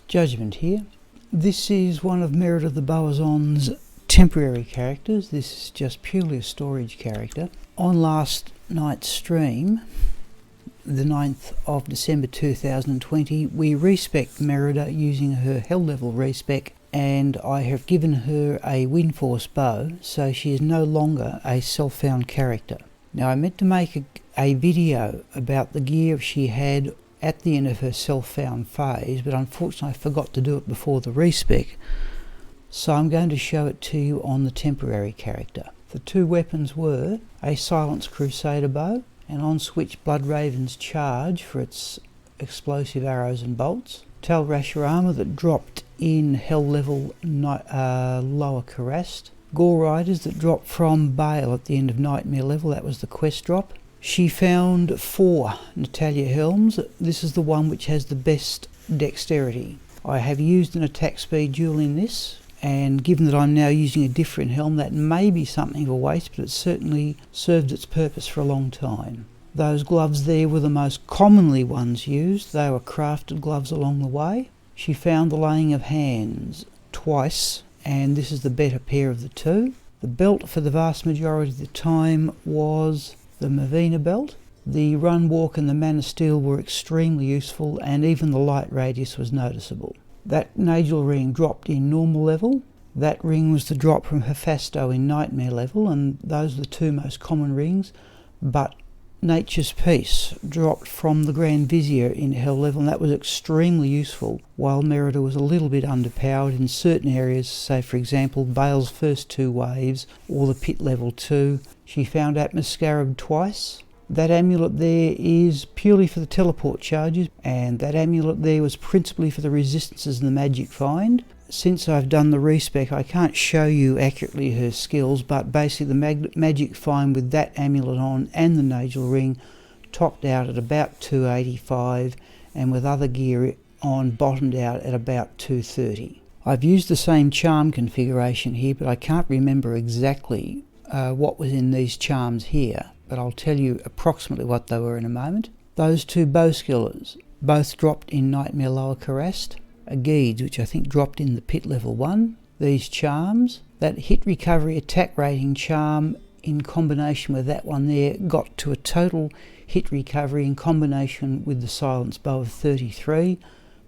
Judgment here. This is one of Merida the Boazon's temporary characters. This is just purely a storage character. On last night's stream, the 9th of December 2020, we respec Merida using her Hell level respec, and I have given her a Wind Force bow, so she is no longer a self-found character. Now I meant to make a video about the gear she had at the end of her self-found phase, but unfortunately I forgot to do it before the respec, so I'm going to show it to you on the temporary character. The two weapons were a Silenced Crusader bow, and on switch Bloodraven's charge for its explosive arrows and bolts, Talrasher armour that dropped in Hell level lower Carrast, Gore Riders that dropped from Bale at the end of Nightmare level, that was the quest drop. She found 4 Natalia Helms. This is the one which has the best dexterity. I have used an attack speed duel in this, and given that I'm now using a different helm, that may be something of a waste, but it certainly served its purpose for a long time. Those gloves there were the most commonly ones used. They were crafted gloves along the way. She found the laying of hands twice, and this is the better pair of the two. The belt for the vast majority of the time was the Merida belt. The run, walk and the Man of Steel were extremely useful, and even the light radius was noticeable. That Nagel ring dropped in normal level. That ring was the drop from Hephasto in Nightmare level, and those are the two most common rings. But Nature's Peace dropped from the Grand Vizier in Hell level, and that was extremely useful, while Merida was a little bit underpowered in certain areas, say for example Bale's first 2 waves or the Pit level 2. She found Atmoscarab twice. That amulet there is purely for the teleport charges, and that amulet there was principally for the resistances and the magic find. Since I've done the respec, I can't show you accurately her skills, but basically the magic find with that amulet on and the Nagel ring topped out at about 285, and with other gear on bottomed out at about 230. I've used the same charm configuration here, but I can't remember exactly what was in these charms here, but I'll tell you approximately what they were in a moment. Those 2 bow skillers both dropped in Nightmare Lower Carrast. A Geeds, which I think dropped in the Pit level 1. These charms, that hit recovery attack rating charm in combination with that one there got to a total hit recovery in combination with the Silence Bow of 33,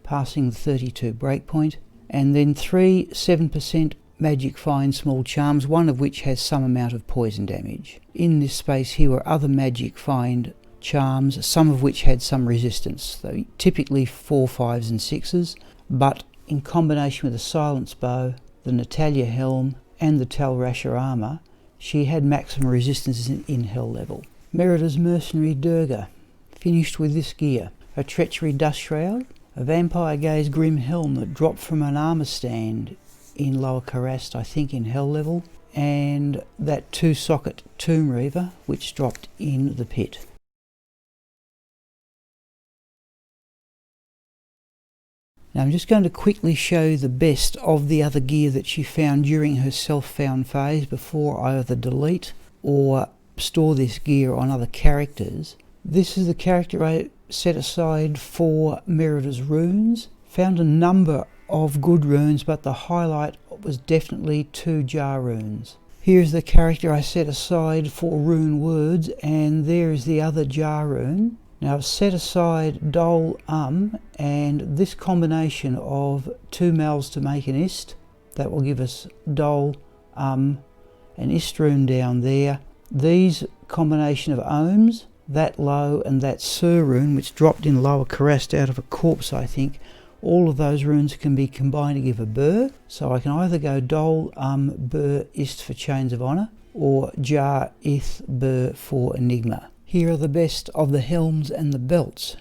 passing the 32 breakpoint, and then 3 7% magic find small charms, one of which has some amount of poison damage. In this space here were other magic find charms, some of which had some resistance, though typically 4, 5s and 6s, but in combination with the Silence Bow, the Natalia Helm and the Talrasher armour, she had maximum resistance in Hell level. Merida's Mercenary Durga, finished with this gear: a Treachery Dust Shroud, a Vampire Gaze Grim Helm that dropped from an armour stand in Lower Carrast, I think in Hell level, and that 2-socket Tomb Reaver which dropped in the Pit. Now I'm just going to quickly show you the best of the other gear that she found during her self-found phase before I either delete or store this gear on other characters. This is the character I set aside for Merida's runes. Found a number of good runes, but the highlight was definitely 2 jar runes. Here's the character I set aside for rune words, and there is the other jar rune. Now I've set aside Dol and this combination of 2 Mals to make an Ist, that will give us Dol, an Ist rune down there. These combination of Ohms, that Low and that Sur rune, which dropped in Lower Carrast out of a corpse I think, all of those runes can be combined to give a Bur, so I can either go Dol, Bur, Ist for Chains of Honour, or Jar, Ith, Bur for Enigma. Here are the best of the helms and the belts.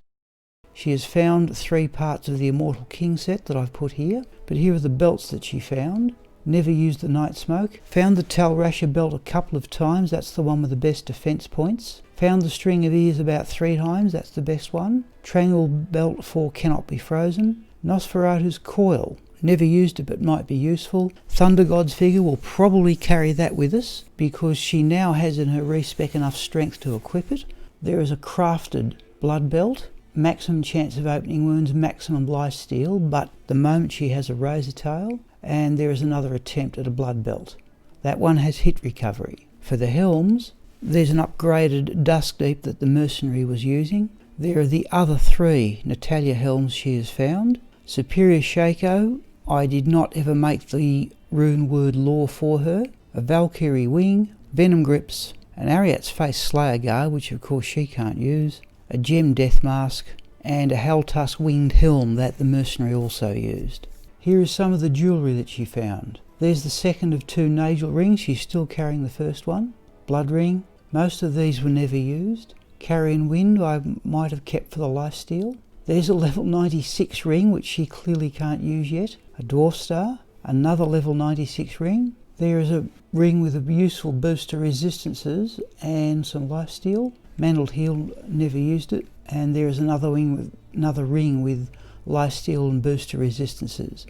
She has found 3 parts of the Immortal King set that I've put here, but here are the belts that she found. Never used the Night Smoke. Found the Talrasher belt a couple of times, that's the one with the best defense points. Found the string of ears about 3 times, that's the best one. Triangle belt for cannot be frozen. Nosferatu's coil, never used it but might be useful. Thunder God's figure will probably carry that with us because she now has in her respec enough strength to equip it. There is a crafted blood belt, maximum chance of opening wounds, maximum lifesteal, but the moment she has a razor tail, and there is another attempt at a blood belt. That one has hit recovery. For the Helms, there's an upgraded Dusk Deep that the mercenary was using. There are the other 3 Natalia Helms she has found. Superior Shaco, I did not ever make the rune word lore for her. A Valkyrie Wing, Venom Grips, an Ariat's Face Slayer Guard, which of course she can't use, a Gem Death Mask, and a Helltusk Winged Helm that the mercenary also used. Here is some of the jewellery that she found. There's the second of 2 Nagel rings, she's still carrying the first one. Blood ring, most of these were never used. Carrion Wind I might have kept for the lifesteal. There's a level 96 ring which she clearly can't use yet. A Dwarf Star, another level 96 ring. There is a ring with a useful boost to resistances and some lifesteal. Mantled Heal, never used it. And there is another ring with lifesteal and boost to resistances.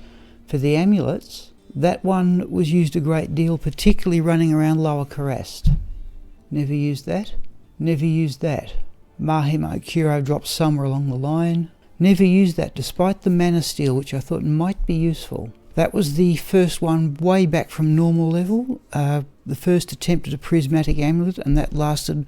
For the amulets, that one was used a great deal, particularly running around Lower Karast. Never used that. Never used that. Mahimo Kuro dropped somewhere along the line. Never used that despite the Mana Steel, which I thought might be useful. That was the first one way back from normal level. The first attempt at a prismatic amulet, and that lasted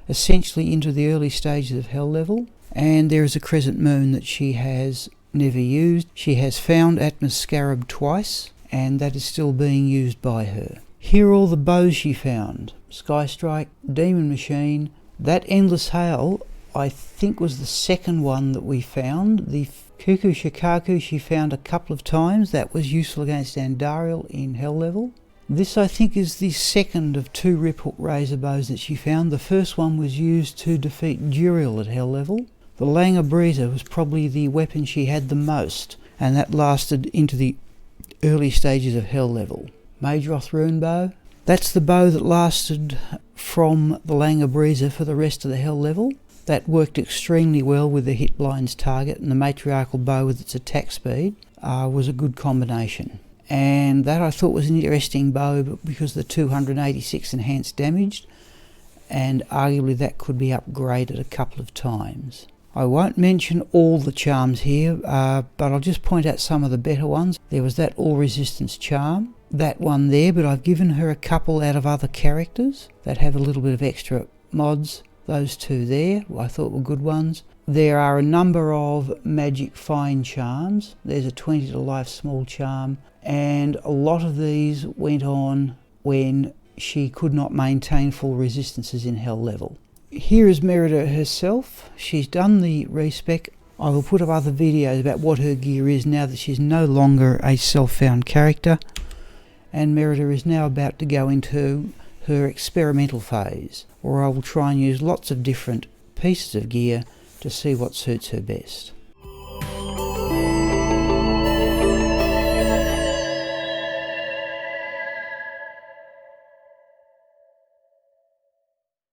essentially into the early stages of Hell level. And there is a Crescent Moon that she has never used. She has found Atmos Scarab twice, and that is still being used by her. Here are all the bows she found. Sky Strike, Demon Machine. That Endless Hail, I think, was the second one that we found. The Kuku Shikaku she found a couple of times. That was useful against Andariel in Hell level. This, I think, is the second of 2 Riphook Razor Bows that she found. The first one was used to defeat Duriel at Hell level. The Langer Breezer was probably the weapon she had the most, and that lasted into the early stages of Hell level. Maedroth Rune Bow. That's the bow that lasted from the Langer Breezer for the rest of the Hell level. That worked extremely well with the hit blinds target, and the Matriarchal Bow with its attack speed was a good combination. And that I thought was an interesting bow because the 286 enhanced damage, and arguably that could be upgraded a couple of times. I won't mention all the charms here, but I'll just point out some of the better ones. There was that All Resistance charm, that one there, but I've given her a couple out of other characters that have a little bit of extra mods. Those 2 there I thought were good ones. There are a number of Magic Fine charms. There's a 20 to life small charm, and a lot of these went on when she could not maintain full resistances in Hell level. Here is Merida herself. She's done the respec. I will put up other videos about what her gear is now that she's no longer a self-found character, and Merida is now about to go into her experimental phase, where I will try and use lots of different pieces of gear to see what suits her best.